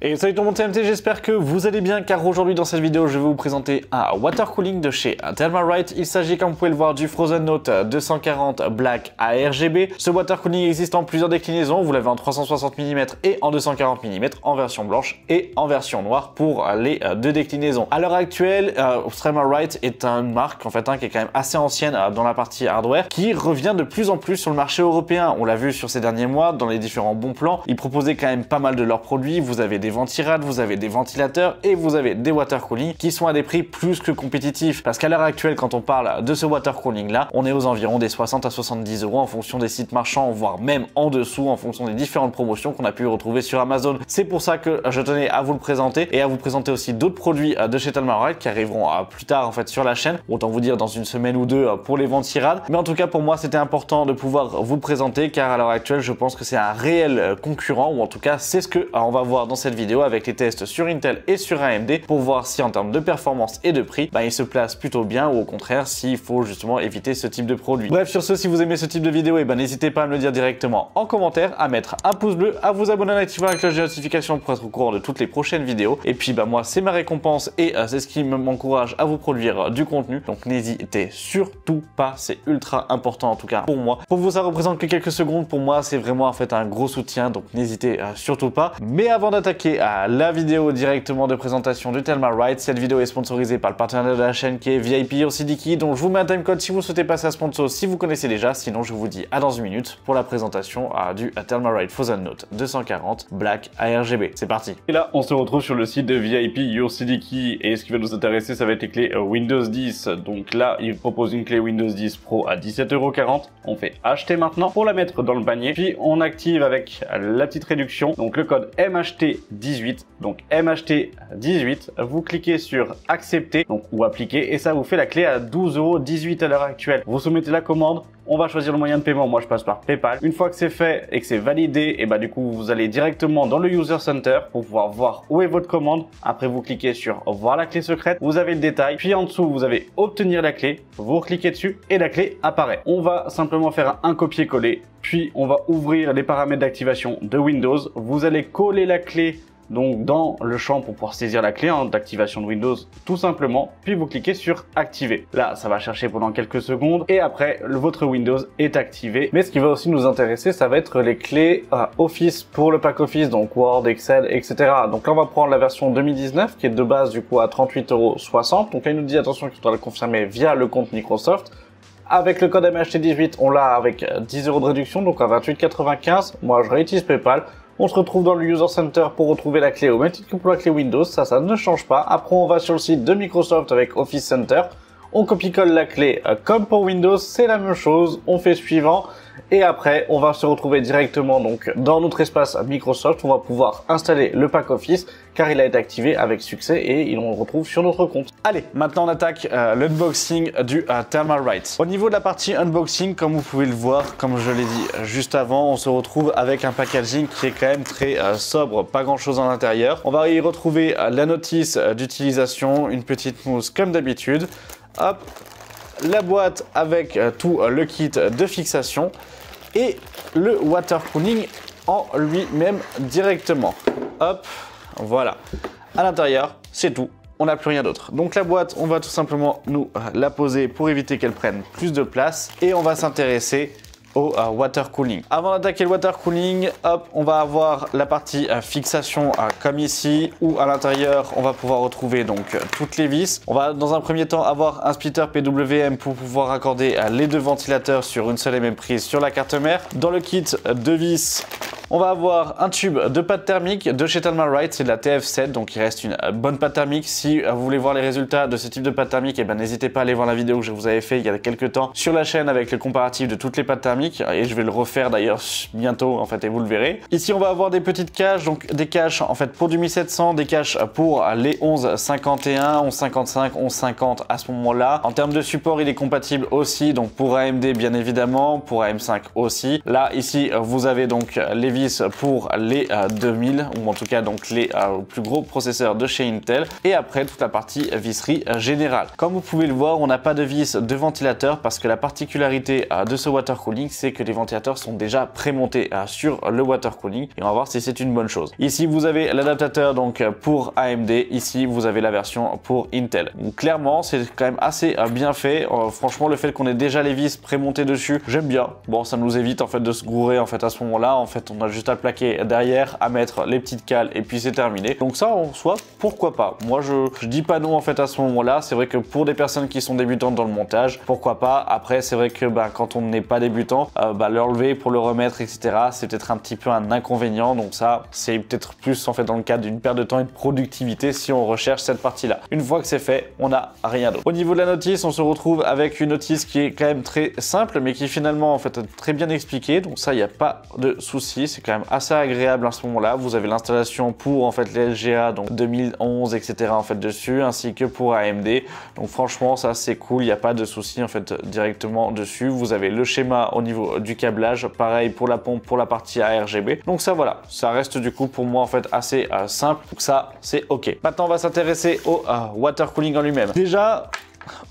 Et salut tout le monde, c'est MT, j'espère que vous allez bien car aujourd'hui dans cette vidéo je vais vous présenter un water cooling de chez Thermalright. Il s'agit comme vous pouvez le voir du Frozen Note 240 Black ARGB. Ce water cooling existe en plusieurs déclinaisons, vous l'avez en 360 mm et en 240 mm en version blanche et en version noire pour les deux déclinaisons. À l'heure actuelle, Thermalright est une marque en fait qui est quand même assez ancienne dans la partie hardware qui revient de plus en plus sur le marché européen. On l'a vu sur ces derniers mois dans les différents bons plans, ils proposaient quand même pas mal de leurs produits. Vous avez des ventirades, vous avez des ventilateurs et vous avez des water cooling qui sont à des prix plus que compétitifs. Parce qu'à l'heure actuelle, quand on parle de ce water cooling là, on est aux environs des 60 à 70 € en fonction des sites marchands, voire même en dessous en fonction des différentes promotions qu'on a pu retrouver sur Amazon. C'est pour ça que je tenais à vous le présenter et à vous présenter aussi d'autres produits de chez Thermalright qui arriveront plus tard en fait sur la chaîne. Autant vous dire dans une semaine ou deux pour les ventirades. Mais en tout cas pour moi c'était important de pouvoir vous le présenter car à l'heure actuelle je pense que c'est un réel concurrent, ou en tout cas c'est ce que on va voir dans cette vidéo avec les tests sur Intel et sur AMD pour voir si en termes de performance et de prix, il se place plutôt bien ou au contraire s'il faut justement éviter ce type de produit. Bref, sur ce, si vous aimez ce type de vidéo, n'hésitez pas à me le dire directement en commentaire, à mettre un pouce bleu, à vous abonner en activant la cloche de notification pour être au courant de toutes les prochaines vidéos. Et puis moi c'est ma récompense et c'est ce qui m'encourage à vous produire du contenu. Donc n'hésitez surtout pas, c'est ultra important en tout cas pour moi. Pour vous ça représente que quelques secondes, pour moi c'est vraiment en fait un gros soutien, donc n'hésitez surtout pas. Mais avant d'attaquer la vidéo directement de présentation du Thermalright, cette vidéo est sponsorisée par le partenaire de la chaîne qui est VIP UrCDKey, donc je vous mets un timecode si vous souhaitez passer à sponsor si vous connaissez déjà, sinon je vous dis à dans une minute pour la présentation du Thermalright Frozen Note 240 Black ARGB. C'est parti. Et là on se retrouve sur le site de VIP UrCDKey et ce qui va nous intéresser ça va être les clés Windows 10. Donc là il propose une clé Windows 10 Pro à 17,40 €. On fait acheter maintenant pour la mettre dans le panier, puis on active avec la petite réduction, donc le code MHT18. Donc MHT18, vous cliquez sur accepter donc ou appliquer et ça vous fait la clé à 12,18 € à l'heure actuelle. Vous soumettez la commande, on va choisir le moyen de paiement. Moi je passe par PayPal. Une fois que c'est fait et que c'est validé, et du coup vous allez directement dans le User Center pour pouvoir voir où est votre commande. Après vous cliquez sur voir la clé secrète, vous avez le détail, puis en dessous vous avez obtenir la clé, vous cliquez dessus et la clé apparaît. On va simplement faire un copier-coller, puis on va ouvrir les paramètres d'activation de Windows. Vous allez coller la clé donc dans le champ pour pouvoir saisir la clé d'activation de Windows tout simplement, puis vous cliquez sur activer. Là ça va chercher pendant quelques secondes et après votre Windows est activé. Mais ce qui va aussi nous intéresser ça va être les clés Office pour le pack Office, donc Word, Excel, etc. Donc là on va prendre la version 2019 qui est de base du coup à 38,60 €. Donc là il nous dit attention qu'il faudra le confirmer via le compte Microsoft. Avec le code MHT18 on l'a avec 10 € de réduction, donc à 28,95 €. Moi je réutilise PayPal. On se retrouve dans le User Center pour retrouver la clé au même titre que pour la clé Windows, ça ne change pas. Après on va sur le site de Microsoft avec Office Center, on copie-colle la clé comme pour Windows, c'est la même chose, on fait suivant. Et après, on va se retrouver directement donc dans notre espace Microsoft. On va pouvoir installer le pack Office car il a été activé avec succès et on le retrouve sur notre compte. Allez, maintenant on attaque l'unboxing du Thermalright. Au niveau de la partie unboxing, comme vous pouvez le voir, comme je l'ai dit juste avant, on se retrouve avec un packaging qui est quand même très sobre, pas grand chose à l'intérieur. On va y retrouver la notice d'utilisation, une petite mousse comme d'habitude. Hop, la boîte avec tout le kit de fixation et le water cooling en lui-même directement. Hop, voilà. À l'intérieur, c'est tout. On n'a plus rien d'autre. Donc la boîte, on va tout simplement nous la poser pour éviter qu'elle prenne plus de place et on va s'intéresser au water cooling. Avant d'attaquer le water cooling, hop, on va avoir la partie fixation comme ici, où à l'intérieur on va pouvoir retrouver donc toutes les vis. On va dans un premier temps avoir un splitter PWM pour pouvoir raccorder les deux ventilateurs sur une seule et même prise sur la carte mère. Dans le kit de vis, on va avoir un tube de pâte thermique de chez Thermalright, c'est de la TF7, donc il reste une bonne pâte thermique. Si vous voulez voir les résultats de ce type de pâte thermique, n'hésitez pas à aller voir la vidéo que je vous avais fait il y a quelques temps sur la chaîne avec le comparatif de toutes les pâtes thermiques, et je vais le refaire d'ailleurs bientôt en fait et vous le verrez. Ici on va avoir des petites caches, donc des caches en fait pour du 1700, des caches pour les 1151, 1155, 1150 à ce moment-là. En termes de support il est compatible aussi, donc pour AMD bien évidemment, pour AM5 aussi. Là ici vous avez donc les vis vis pour les 2000 ou en tout cas donc les plus gros processeurs de chez Intel et après toute la partie visserie générale. Comme vous pouvez le voir, on n'a pas de vis de ventilateur parce que la particularité de ce water cooling, c'est que les ventilateurs sont déjà prémontés sur le water cooling et on va voir si c'est une bonne chose. Ici vous avez l'adaptateur donc pour AMD, ici vous avez la version pour Intel. Donc, clairement c'est quand même assez bien fait. Franchement le fait qu'on ait déjà les vis prémontées dessus, j'aime bien. Bon, ça nous évite en fait de se gourer en fait à ce moment-là. En fait on a juste à plaquer derrière, à mettre les petites cales et puis c'est terminé. Donc ça en soi pourquoi pas. Moi je dis pas non en fait à ce moment-là. C'est vrai que pour des personnes qui sont débutantes dans le montage, pourquoi pas. Après c'est vrai que quand on n'est pas débutant, l'enlever pour le remettre etc. c'est peut-être un petit peu un inconvénient. Donc ça c'est peut-être plus en fait dans le cadre d'une perte de temps et de productivité si on recherche cette partie-là. Une fois que c'est fait, on n'a rien d'autre. Au niveau de la notice, on se retrouve avec une notice qui est quand même très simple mais qui est finalement en fait très bien expliquée. Donc ça il n'y a pas de souci. C'est quand même assez agréable à ce moment-là. Vous avez l'installation pour en fait les LGA donc 2011 etc. en fait dessus ainsi que pour AMD. Donc franchement ça c'est cool. Il n'y a pas de souci en fait directement dessus. Vous avez le schéma au niveau du câblage. Pareil pour la pompe pour la partie ARGB. Donc ça voilà. Ça reste du coup pour moi en fait assez simple. Donc ça c'est ok. Maintenant on va s'intéresser au water cooling en lui-même. Déjà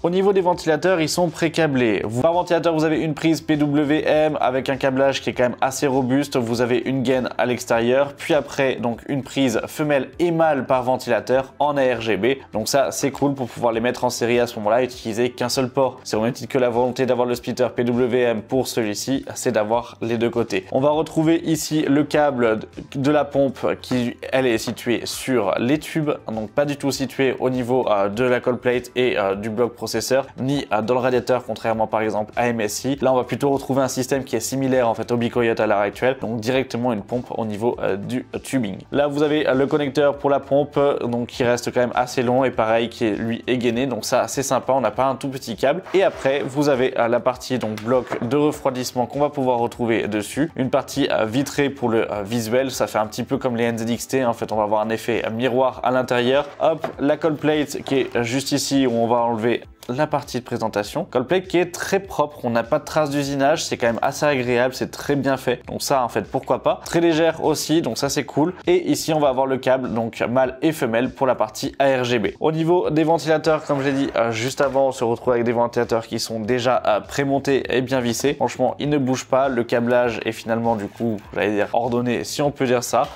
au niveau des ventilateurs, ils sont pré-câblés. Par ventilateur, vous avez une prise PWM avec un câblage qui est quand même assez robuste. Vous avez une gaine à l'extérieur, puis après donc une prise femelle et mâle par ventilateur en ARGB. Donc ça, c'est cool pour pouvoir les mettre en série à ce moment-là et utiliser qu'un seul port. C'est au même titre que la volonté d'avoir le splitter PWM pour celui-ci, c'est d'avoir les deux côtés. On va retrouver ici le câble de la pompe qui, elle, est située sur les tubes, donc pas du tout située au niveau de la cold plate et du bloc processeur ni dans le radiateur contrairement par exemple à MSI. Là on va plutôt retrouver un système qui est similaire en fait au Bicoyote à l'heure actuelle, donc directement une pompe au niveau du tubing. Là vous avez le connecteur pour la pompe donc qui reste quand même assez long et pareil qui est lui égainé, donc ça c'est sympa, on n'a pas un tout petit câble. Et après vous avez la partie donc bloc de refroidissement qu'on va pouvoir retrouver dessus, une partie vitrée pour le visuel, ça fait un petit peu comme les NZXT en fait, on va avoir un effet miroir à l'intérieur. Hop, la cold plate qui est juste ici où on va enlever la partie de présentation. Cold plate qui est très propre, on n'a pas de traces d'usinage, c'est quand même assez agréable, c'est très bien fait. Donc ça en fait pourquoi pas. Très légère aussi, donc ça c'est cool. Et ici on va avoir le câble donc mâle et femelle pour la partie ARGB. Au niveau des ventilateurs, comme j'ai dit juste avant, on se retrouve avec des ventilateurs qui sont déjà prémontés et bien vissés. Franchement ils ne bougent pas, le câblage est finalement du coup j'allais dire ordonné si on peut dire ça.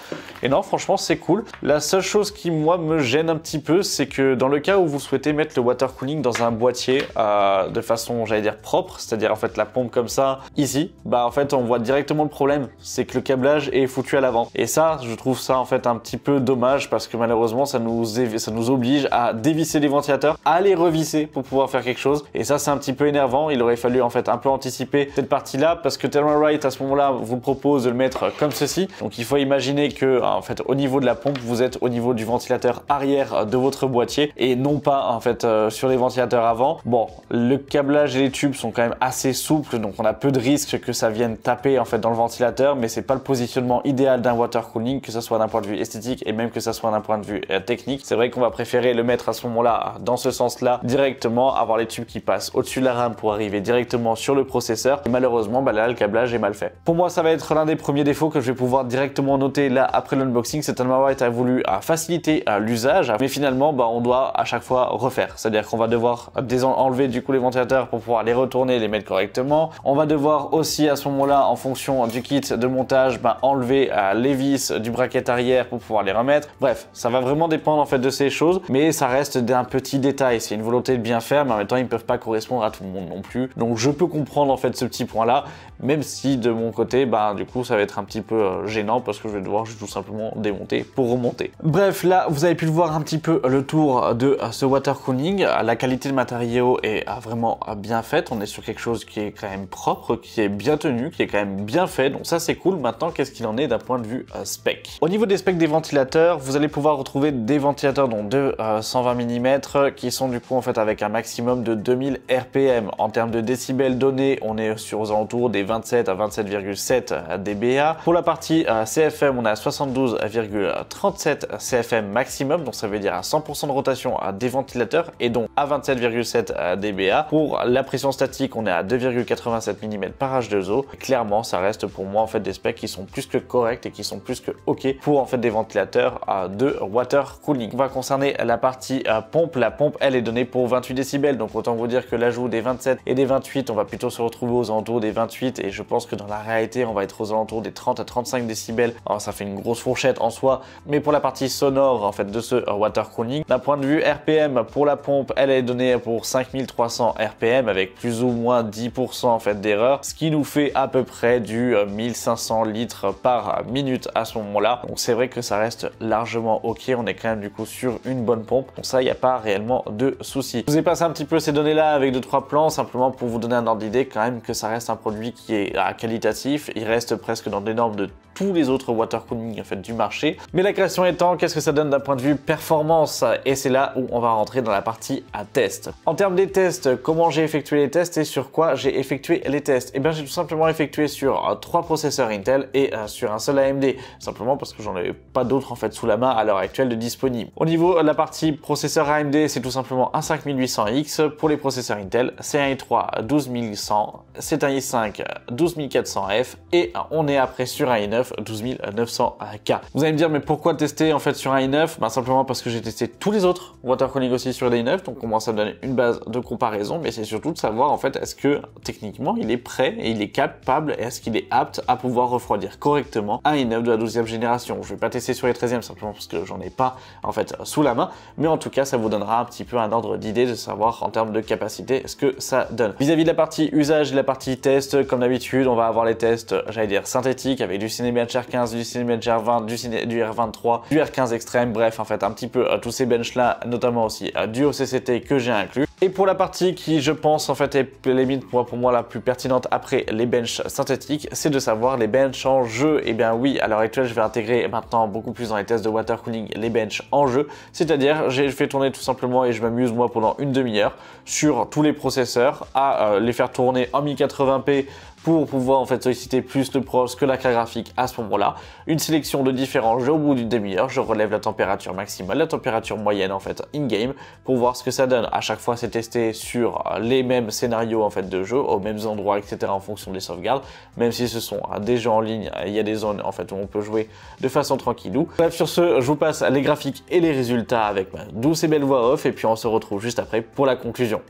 Et non franchement c'est cool. La seule chose qui moi me gêne un petit peu, c'est que dans le cas où vous souhaitez mettre le water cooling dans un boîtier de façon j'allais dire propre, c'est-à-dire en fait la pompe comme ça ici, en fait on voit directement le problème, c'est que le câblage est foutu à l'avant et ça je trouve ça en fait un petit peu dommage parce que malheureusement ça nous oblige à dévisser les ventilateurs, à les revisser pour pouvoir faire quelque chose et ça c'est un petit peu énervant. Il aurait fallu en fait un peu anticiper cette partie là parce que Thermalright à ce moment là vous propose de le mettre comme ceci, donc il faut imaginer que en fait au niveau de la pompe vous êtes au niveau du ventilateur arrière de votre boîtier et non pas en fait sur les ventilateurs avant. Bon, le câblage et les tubes sont quand même assez souples, donc on a peu de risques que ça vienne taper en fait dans le ventilateur, mais c'est pas le positionnement idéal d'un water cooling, que ce soit d'un point de vue esthétique et même que ça soit d'un point de vue technique. C'est vrai qu'on va préférer le mettre à ce moment-là, dans ce sens-là, directement, avoir les tubes qui passent au-dessus de la RAM pour arriver directement sur le processeur. Et malheureusement, là, le câblage est mal fait. Pour moi, ça va être l'un des premiers défauts que je vais pouvoir directement noter là après l'unboxing. C'est Thermalright a voulu faciliter l'usage, mais finalement, on doit à chaque fois refaire. C'est-à-dire qu'on va devoir enlever du coup les ventilateurs pour pouvoir les retourner et les mettre correctement. On va devoir aussi à ce moment-là, en fonction du kit de montage, enlever les vis du bracket arrière pour pouvoir les remettre. Bref, ça va vraiment dépendre en fait de ces choses, mais ça reste d'un petit détail. C'est une volonté de bien faire, mais en même temps ils ne peuvent pas correspondre à tout le monde non plus. Donc je peux comprendre en fait ce petit point-là, même si de mon côté, du coup ça va être un petit peu gênant parce que je vais devoir juste tout simplement démonter pour remonter. Bref, là vous avez pu le voir un petit peu le tour de ce water cooling. La qualité de matériaux est vraiment bien faite. On est sur quelque chose qui est quand même propre, qui est bien tenu, qui est quand même bien fait. Donc ça c'est cool. Maintenant, qu'est-ce qu'il en est d'un point de vue spec? Au niveau des specs des ventilateurs, vous allez pouvoir retrouver des ventilateurs dont de 120 mm qui sont du coup en fait avec un maximum de 2000 RPM. En termes de décibels donnés, on est sur aux alentours des 27 à 27,7 dBA. Pour la partie CFM, on est à 72,37 CFM maximum, donc ça veut dire à 100% de rotation des ventilateurs et donc à 27,7 2,7 dBA. Pour la pression statique, on est à 2,87 mm par H2O. Clairement, ça reste pour moi en fait des specs qui sont plus que corrects et qui sont plus que ok pour en fait des ventilateurs de water cooling. On va concerner la partie pompe. La pompe, elle est donnée pour 28 décibels, donc autant vous dire que l'ajout des 27 et des 28, on va plutôt se retrouver aux alentours des 28 et je pense que dans la réalité, on va être aux alentours des 30 à 35 décibels. Alors ça fait une grosse fourchette en soi, mais pour la partie sonore en fait de ce water cooling, d'un point de vue RPM pour la pompe, elle est donnée pour 5300 RPM avec plus ou moins 10% en fait d'erreur, ce qui nous fait à peu près du 1500 litres par minute à ce moment-là. Donc c'est vrai que ça reste largement ok, on est quand même du coup sur une bonne pompe, donc ça il n'y a pas réellement de souci. Je vous ai passé un petit peu ces données là avec 2-3 plans simplement pour vous donner un ordre d'idée quand même que ça reste un produit qui est qualitatif, il reste presque dans des normes de tous les autres water cooling en fait du marché. Mais la question étant, qu'est-ce que ça donne d'un point de vue performance? Et c'est là où on va rentrer dans la partie à test. En termes des tests, comment j'ai effectué les tests et sur quoi j'ai effectué les tests? Et bien j'ai tout simplement effectué sur 3 processeurs Intel et sur un seul AMD, simplement parce que j'en avais pas d'autres en fait sous la main à l'heure actuelle de disponibles. Au niveau de la partie processeur AMD, c'est tout simplement un 5800X. Pour les processeurs Intel, c'est un i3 12100, c'est un i5 12400F et on est après sur un i9 12900K. Vous allez me dire mais pourquoi tester en fait sur un i9? Ben, simplement parce que j'ai testé tous les autres water cooling aussi sur des i9, donc au moins ça me donne une base de comparaison, mais c'est surtout de savoir en fait est-ce que techniquement il est prêt et il est capable et est-ce qu'il est apte à pouvoir refroidir correctement un i9 de la 12e génération. Je vais pas tester sur les 13e simplement parce que j'en ai pas en fait sous la main, mais en tout cas ça vous donnera un petit peu un ordre d'idée de savoir en termes de capacité ce que ça donne. Vis-à-vis de la partie usage et la partie test, comme d'habitude on va avoir les tests, j'allais dire synthétiques avec du Cinebench R15, du Cinebench R20, du R23, du R15 extrême, bref en fait un petit peu tous ces benches là, notamment aussi du OCCT que j'ai inclus. Et pour la partie qui je pense en fait est limite pour moi la plus pertinente après les benches synthétiques, c'est de savoir les benches en jeu. Et bien oui, à l'heure actuelle je vais intégrer maintenant beaucoup plus dans les tests de water cooling les benches en jeu, c'est-à-dire j'ai fait tourner tout simplement et je m'amuse moi pendant une demi-heure sur tous les processeurs à les faire tourner en 1080p pour pouvoir en fait solliciter plus de pros que la carte graphique à ce moment-là. Une sélection de différents jeux au bout d'une demi-heure, je relève la température maximale, la température moyenne en fait in-game pour voir ce que ça donne. À chaque fois c'est testé sur les mêmes scénarios en fait de jeu, aux mêmes endroits etc. en fonction des sauvegardes, même si ce sont des jeux en ligne, il y a des zones en fait où on peut jouer de façon tranquillou. Bref, sur ce, je vous passe les graphiques et les résultats avec ma douce et belle voix off et puis on se retrouve juste après pour la conclusion.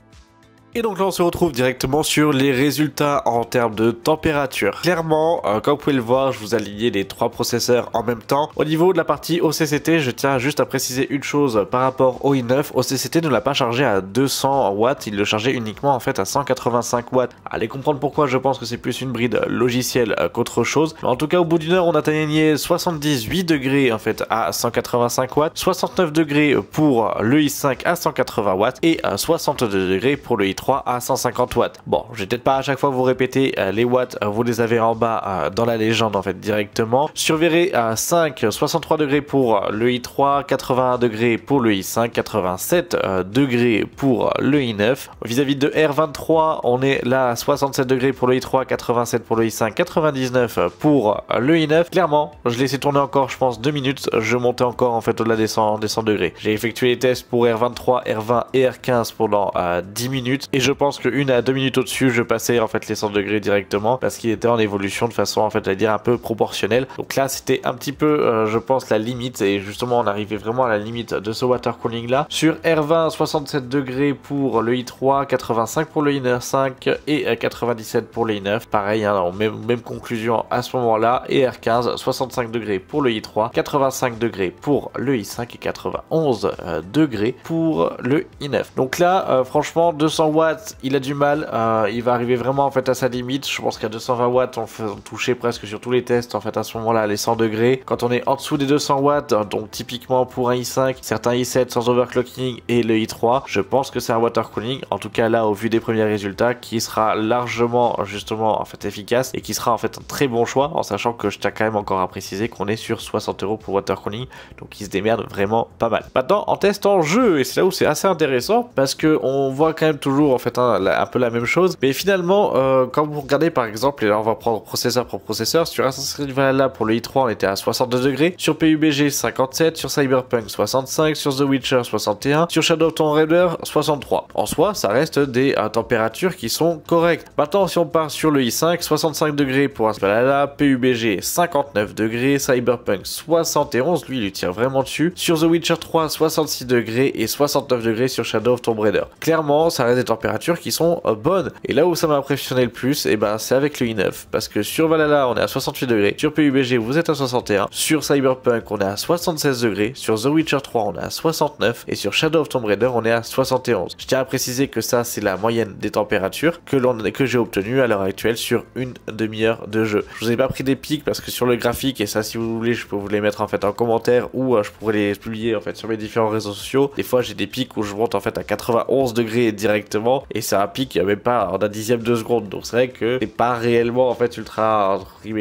Et donc là on se retrouve directement sur les résultats en termes de température. Clairement, comme vous pouvez le voir, je vous ai aligné les 3 processeurs en même temps. Au niveau de la partie OCCT, je tiens juste à préciser une chose par rapport au i9. OCCT ne l'a pas chargé à 200 watts, il le chargeait uniquement en fait à 185 watts. Allez comprendre pourquoi, je pense que c'est plus une bride logicielle qu'autre chose. Mais en tout cas, au bout d'une heure, on a atteignait 78 degrés en fait à 185 watts, 69 degrés pour le i5 à 180 watts et 62 degrés pour le i3 à 150 watts. Bon, je vais peut-être pas à chaque fois vous répéter les watts, vous les avez en bas dans la légende en fait directement. Surverré à 5, 63 degrés pour le i3, 81 degrés pour le i5, 87 degrés pour le i9. Vis-à-vis de R23, on est là à 67 degrés pour le i3, 87 pour le i5, 99 pour le i9. Clairement, je laissais tourner encore, je pense, 2 minutes. Je montais encore en fait au-delà des 100 degrés. J'ai effectué les tests pour R23, R20 et R15 pendant 10 minutes. Et je pense qu'une à 2 minutes au-dessus, je passais en fait les 100 degrés directement parce qu'il était en évolution de façon en fait à dire un peu proportionnelle. Donc là, c'était un petit peu, je pense, la limite et justement, on arrivait vraiment à la limite de ce water cooling là. Sur R20, 67 degrés pour le i3, 85 pour le i5 et 97 pour le i9. Pareil, hein, même conclusion à ce moment-là. Et R15, 65 degrés pour le i3, 85 degrés pour le i5 et 91 degrés pour le i9. Donc là, franchement, 200 watts, il a du mal, il va arriver vraiment en fait à sa limite. Je pense qu'à 220 watts on touchait presque sur tous les tests en fait à ce moment là les 100 degrés. Quand on est en dessous des 200 watts, donc typiquement pour un i5, certains i7 sans overclocking et le i3, je pense que c'est un water cooling, en tout cas là au vu des premiers résultats, qui sera largement justement en fait efficace et qui sera en fait un très bon choix, en sachant que je tiens quand même encore à préciser qu'on est sur 60 € pour water cooling, donc il se démerde vraiment pas mal. Maintenant en test en jeu, et c'est là où c'est assez intéressant parce que on voit quand même toujours plutôt en fait un peu la même chose. Mais finalement, quand vous regardez par exemple, et là on va prendre processeur pour processeur, sur Assassin's Creed Valhalla pour le i3 on était à 62 degrés, sur PUBG 57, sur Cyberpunk 65, sur The Witcher 61, sur Shadow of Tomb Raider 63. En soi, ça reste des températures qui sont correctes. Maintenant, si on part sur le i5, 65 degrés pour Valhalla, PUBG 59 degrés, Cyberpunk 71, lui il lui tire vraiment dessus. Sur The Witcher 3, 66 degrés et 69 degrés sur Shadow of Tomb Raider. Clairement, ça reste des températures qui sont bonnes. Et là où ça m'a impressionné le plus, et ben c'est avec le i9. Parce que sur Valhalla, on est à 68 degrés. Sur PUBG, vous êtes à 61. Sur Cyberpunk, on est à 76 degrés. Sur The Witcher 3, on est à 69. Et sur Shadow of Tomb Raider, on est à 71. Je tiens à préciser que ça, c'est la moyenne des températures que j'ai obtenues à l'heure actuelle sur une demi-heure de jeu. Je vous ai pas pris des pics parce que sur le graphique, et ça, si vous voulez, je peux vous les mettre en fait en commentaire ou je pourrais les publier en fait sur mes différents réseaux sociaux. Des fois, j'ai des pics où je monte en fait à 91 degrés directement et c'est un pic même pas en un dixième de seconde. Donc c'est vrai que c'est pas réellement en fait ultra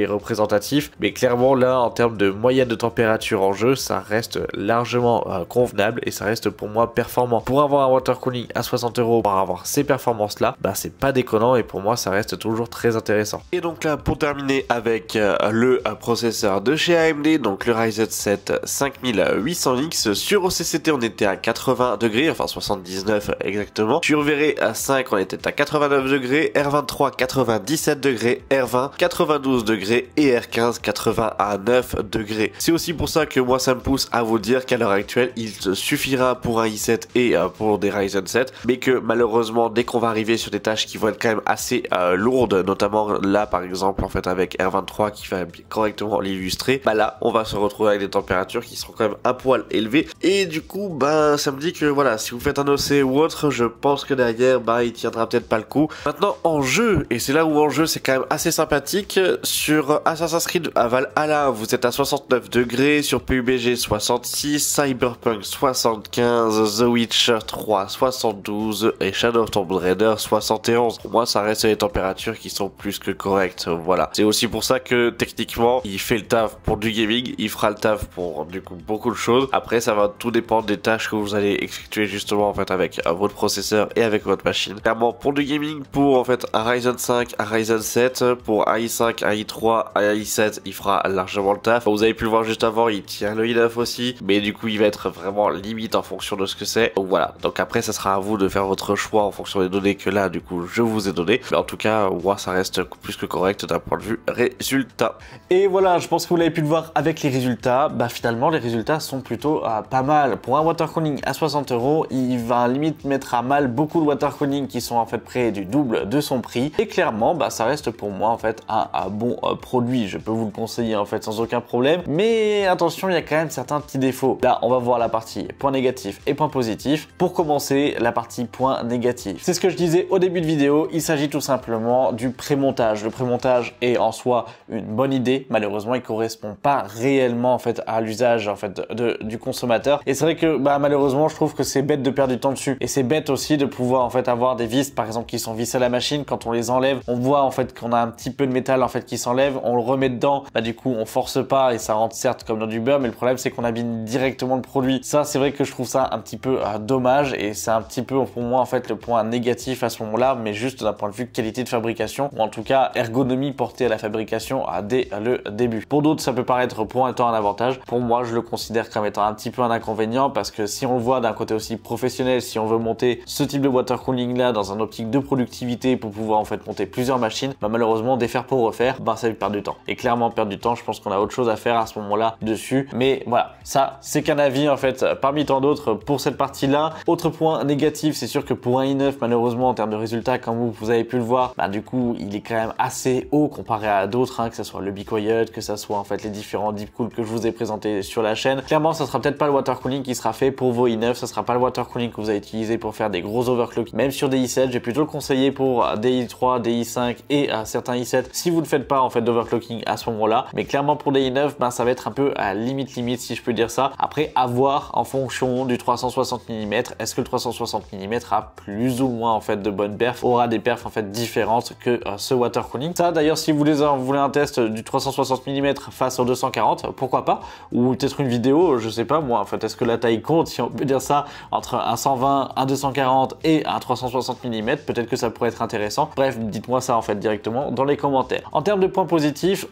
représentatif, mais clairement là en termes de moyenne de température en jeu, ça reste largement convenable et ça reste pour moi performant. Pour avoir un water cooling à 60 €, pour avoir ces performances là, bah c'est pas déconnant et pour moi ça reste toujours très intéressant. Et donc là pour terminer avec le processeur de chez AMD, donc le Ryzen 7 5800X, sur OCCT on était à 80 degrés, enfin 79 exactement. Sur VRE5 on était à 89 degrés, R23 97 degrés, R20 92 degrés et R15 89 degrés. C'est aussi pour ça que moi ça me pousse à vous dire qu'à l'heure actuelle il suffira pour un i7 et pour des Ryzen 7, mais que malheureusement dès qu'on va arriver sur des tâches qui vont être quand même assez lourdes, notamment là par exemple en fait avec R23 qui va correctement l'illustrer, bah là on va se retrouver avec des températures qui seront quand même un poil élevées et du coup bah ça me dit que voilà, si vous faites un OC ou autre, je pense que derrière bah il tiendra peut-être pas le coup. Maintenant en jeu, et c'est là où en jeu c'est quand même assez sympathique, sur Assassin's Creed Valhalla vous êtes à 69 degrés, sur PUBG 66, Cyberpunk 75, The Witcher 3 72 et Shadow of Tomb Raider 71. Pour moi ça reste des températures qui sont plus que correctes, voilà. C'est aussi pour ça que techniquement il fait le taf pour du gaming, il fera le taf pour du coup beaucoup de choses. Après ça va tout dépendre des tâches que vous allez effectuer justement en fait avec votre processeur et avec votre machine. Clairement pour du gaming, pour en fait un Ryzen 5, un Ryzen 7, pour un i5, un i3, un i7, il fera largement le taf. Vous avez pu le voir juste avant, il tient le i9 aussi, mais du coup il va être vraiment limite en fonction de ce que c'est. Donc voilà, donc après ça sera à vous de faire votre choix en fonction des données que là du coup je vous ai donné. Mais en tout cas, moi ça reste plus que correct d'un point de vue résultat. Et voilà, je pense que vous l'avez pu le voir avec les résultats. Bah finalement les résultats sont plutôt pas mal. Pour un water cooling à 60 €, il va limite mettre à mal beaucoup de water cooling qui sont en fait près du double de son prix. Et clairement, bah ça reste pour moi en fait un bon produit. Je peux vous le conseiller en fait sans aucun problème. Mais attention, il y a quand même certains petits défauts. Là, on va voir la partie points négatifs et points positifs. Pour commencer, la partie points négatifs. C'est ce que je disais au début de vidéo. Il s'agit tout simplement du prémontage. Le prémontage est en soi une bonne idée. Malheureusement, il correspond pas réellement en fait à l'usage en fait du consommateur. Et c'est vrai que bah malheureusement, je trouve que c'est bête de perdre du temps dessus. Et c'est bête aussi de pouvoir en fait avoir des vis par exemple qui sont vissées à la machine. Quand on les enlève, on voit en fait qu'on a un petit peu de métal en fait qui s'enlève. On le remet dedans. Bah du coup, on force pas et ça rentre certes comme dans du beurre, mais le problème c'est qu'on abîme directement le produit. Ça, c'est vrai que je trouve ça un petit peu dommage et c'est un petit peu pour moi en fait le point négatif à ce moment-là, mais juste d'un point de vue qualité de fabrication ou en tout cas ergonomie portée à la fabrication dès le début. Pour d'autres, ça peut paraître pour un temps un avantage. Pour moi, je le considère comme étant un petit peu un inconvénient parce que si on le voit d'un côté aussi professionnel, si on veut monter ce type de water cooling là dans un optique de productivité pour pouvoir en fait monter plusieurs machines, bah malheureusement défaire pour refaire, bah ça lui perd du temps. Et clairement perdre du temps, je pense qu'on a autre chose à faire à ce moment-là dessus. Mais voilà, ça c'est qu'un avis en fait parmi tant d'autres pour cette partie-là. Autre point négatif, c'est sûr que pour un i9, malheureusement en termes de résultats, comme vous avez pu le voir, bah du coup il est quand même assez haut comparé à d'autres, que ce soit le Be Quiet, que ça soit en fait les différents Deep Cool que je vous ai présentés sur la chaîne. Clairement, ça sera peut-être pas le water cooling qui sera fait pour vos i9, ça sera pas le water cooling que vous allez utiliser pour faire des gros overclock. Même sur des i7, j'ai plutôt le conseiller pour des i3, des i5 et certains i7 si vous ne faites pas en fait d'overclocking à ce moment-là. Mais clairement pour des i9, ben ça va être un peu à limite si je peux dire ça. Après, à voir en fonction du 360 mm. Est-ce que le 360 mm a plus ou moins en fait de bonnes perfs, aura des perfs en fait différentes que ce water cooling. Ça d'ailleurs, si vous voulez un test du 360 mm face au 240, pourquoi pas, ou peut-être une vidéo, je sais pas moi en fait, est-ce que la taille compte, si on peut dire ça, entre un 120, un 240 et à un 360 mm, peut-être que ça pourrait être intéressant. Bref, dites-moi ça en fait directement dans les commentaires. En termes de points positifs,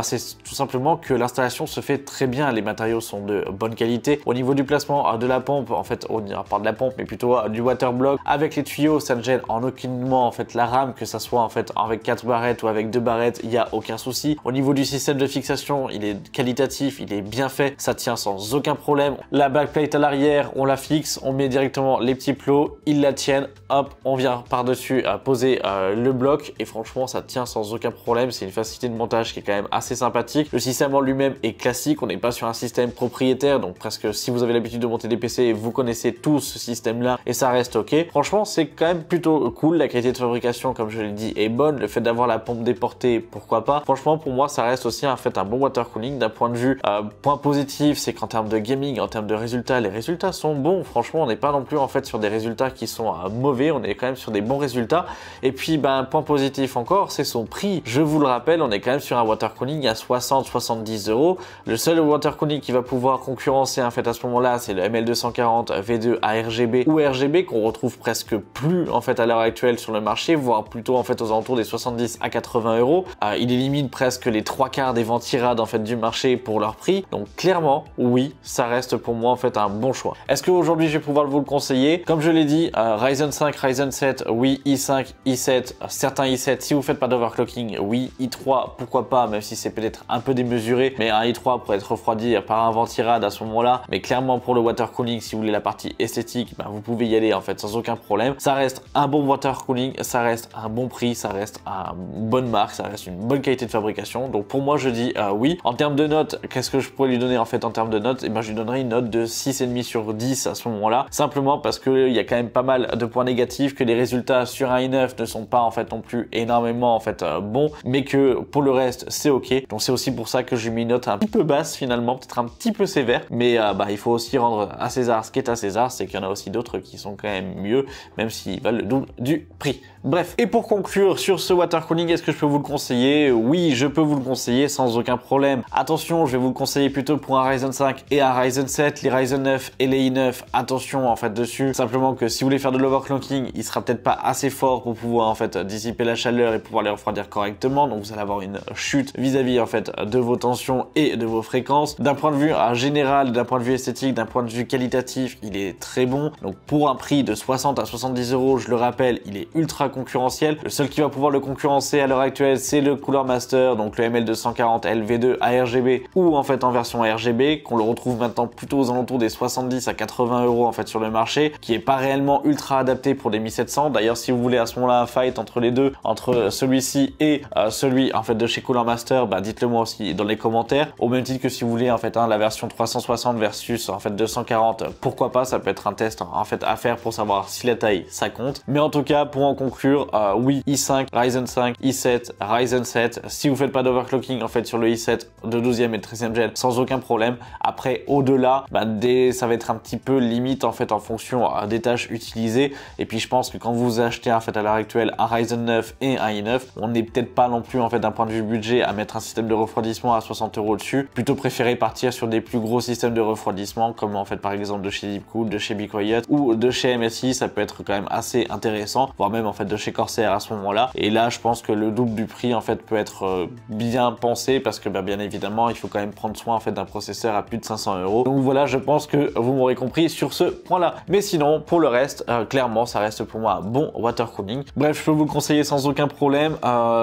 c'est tout simplement que l'installation se fait très bien, les matériaux sont de bonne qualité. Au niveau du placement de la pompe, en fait on dira pas de la pompe mais plutôt du waterblock avec les tuyaux, ça ne gêne en aucunement en fait la rame, que ça soit en fait avec 4 barrettes ou avec 2 barrettes, il n'y a aucun souci. Au niveau du système de fixation, il est qualitatif, il est bien fait, ça tient sans aucun problème. La backplate à l'arrière, on la fixe, on met directement les petits plots, ils la tiennent, hop, on vient par-dessus poser le bloc et franchement ça tient sans aucun problème. C'est une facilité de montage qui est quand même assez sympathique. Le système en lui-même est classique, on n'est pas sur un système propriétaire, donc presque si vous avez l'habitude de monter des PC, vous connaissez tout ce système là et ça reste ok. Franchement c'est quand même plutôt cool, la qualité de fabrication comme je l'ai dit est bonne, le fait d'avoir la pompe déportée pourquoi pas. Franchement pour moi ça reste aussi en fait un bon water cooling. D'un point de vue point positif, c'est qu'en termes de gaming, en termes de résultats, les résultats sont bons. Franchement on n'est pas non plus en fait sur des résultats qui sont mauvais, on est quand même sur des bons résultats. Et puis point positif encore, c'est son prix. Je vous le rappelle, on est quand même sur un water cooling à 60-70 €. Le seul water cooling qui va pouvoir concurrencer en fait à ce moment-là, c'est le ML240 V2 à RGB ou RGB qu'on retrouve presque plus en fait à l'heure actuelle sur le marché, voire plutôt en fait aux alentours des 70 à 80 €. Il élimine presque les 3/4 des ventirades en fait du marché pour leur prix. Donc clairement, oui, ça reste pour moi en fait un bon choix. Est-ce qu'aujourd'hui je vais pouvoir vous le conseiller? Comme je l'ai dit, Ryzen 5, Ryzen 7, oui, i5, i7, certains i7, si vous faites pas d'overclocking, oui, i3, pourquoi pas, même si c'est peut-être un peu démesuré, mais un i3 pourrait être refroidi par un ventirad à ce moment-là. Mais clairement pour le water cooling, si vous voulez la partie esthétique, vous pouvez y aller en fait sans aucun problème. Ça reste un bon water cooling, ça reste un bon prix, ça reste une bonne marque, ça reste une bonne qualité de fabrication. Donc pour moi je dis oui. En termes de notes, qu'est-ce que je pourrais lui donner en fait en termes de notes? Je lui donnerais une note de 6,5 sur 10 à ce moment-là, simplement parce qu'il y a quand même pas mal de points négatifs, que les résultats sur un i9 ne sont pas en fait non plus énormément en fait bons, mais que pour le reste c'est ok. Donc c'est aussi pour ça que j'ai mis une note un petit peu basse finalement, peut-être un petit peu sévère, mais il faut aussi rendre à César ce qui est à César, c'est qu'il y en a aussi d'autres qui sont quand même mieux, même s'ils valent le double du prix. Bref, et pour conclure sur ce water cooling, est-ce que je peux vous le conseiller? Oui, je peux vous le conseiller sans aucun problème. Attention, je vais vous le conseiller plutôt pour un Ryzen 5 et un Ryzen 7, les Ryzen 9 et les i9, attention en fait dessus. Simplement que si vous voulez faire de l'overclocking, il sera peut-être pas assez fort pour pouvoir en fait dissiper la chaleur et pouvoir les refroidir correctement. Donc vous allez avoir une chute vis-à-vis en fait de vos tensions et de vos fréquences. D'un point de vue général, d'un point de vue esthétique, d'un point de vue qualitatif, il est très bon. Donc pour un prix de 60 à 70 €, je le rappelle, il est ultra concurrentiel. Le seul qui va pouvoir le concurrencer à l'heure actuelle, c'est le Cooler Master, donc le ML240L V2 à RGB ou en fait en version RGB, qu'on le retrouve maintenant plutôt aux alentours des 70 à 80 € en fait sur le marché, qui est pas réellement ultra adapté pour des 1700. D'ailleurs, si vous voulez à ce moment-là un fight entre les deux, entre celui-ci et celui en fait de chez Cooler Master, dites-le moi aussi dans les commentaires. Au même titre que si vous voulez en fait la version 360 versus en fait 240, pourquoi pas, ça peut être un test en fait à faire pour savoir si la taille ça compte. Mais en tout cas, pour en conclure, oui, i5, Ryzen 5, i7, Ryzen 7, si vous faites pas d'overclocking en fait sur le i7 de 12e et 13e gen, sans aucun problème. Après, au-delà, ça va être un petit peu limite en fait en fonction des tâches utilisées. Et puis je pense que quand vous achetez en fait à l'heure actuelle un Ryzen 9 et un i9, on n'est peut-être pas non plus en fait d'un point de vue budget à mettre un système de refroidissement à 60 € dessus. Plutôt préférer partir sur des plus gros systèmes de refroidissement comme en fait par exemple de chez Deepcool, de chez Be Quiet ou de chez MSI. Ça peut être quand même assez intéressant, voire même en fait de chez Corsair à ce moment-là. Et là, je pense que le double du prix en fait peut être bien pensé parce que bien évidemment, il faut quand même prendre soin en fait d'un processeur à plus de 500 €. Donc voilà, je pense que vous m'aurez compris sur ce point-là. Mais sinon, pour le reste, clairement, ça reste pour moi un bon water cooling. Bref, je peux vous le conseiller sans aucun problème.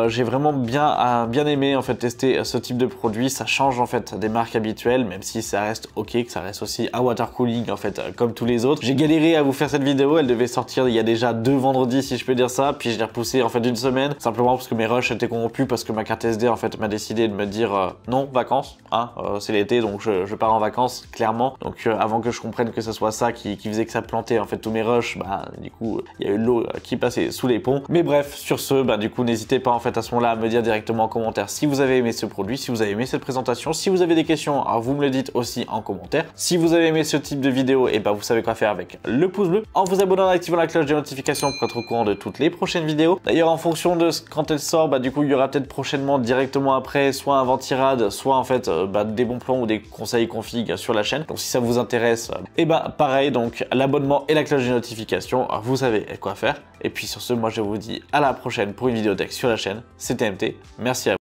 J'ai vraiment bien aimé en fait tester ce type de produit. Ça change en fait des marques habituelles, même si ça reste ok, que ça reste aussi un water cooling en fait comme tous les autres. J'ai galéré à vous faire cette vidéo. Elle devait sortir il y a déjà 2 vendredis si je peux dire ça. Puis je l'ai repoussé en fait d'une semaine, simplement parce que mes rushs étaient corrompus, parce que ma carte SD en fait m'a décidé de me dire non, vacances, c'est l'été donc je pars en vacances clairement. Donc avant que je comprenne que ce soit ça qui faisait que ça plantait en fait tous mes rushs, du coup il y a eu de l'eau qui passait sous les ponts. Mais bref, sur ce, du coup n'hésitez pas en fait à ce moment-là à me dire directement en commentaire si vous avez aimé ce produit, si vous avez aimé cette présentation. Si vous avez des questions, vous me le dites aussi en commentaire. Si vous avez aimé ce type de vidéo, et vous savez quoi faire avec le pouce bleu, en vous abonnant et en activant la cloche de notification pour être au courant de toutes les prochaines vidéos. D'ailleurs, en fonction de quand elle sort, du coup il y aura peut-être prochainement directement après soit un ventirad, soit en fait des bons plans ou des conseils config sur la chaîne. Donc si ça vous intéresse, pareil, donc l'abonnement et la cloche de notification. maintenant, vous savez quoi faire. Et puis sur ce, moi je vous dis à la prochaine pour une vidéo tech sur la chaîne. C'était MT, merci à vous.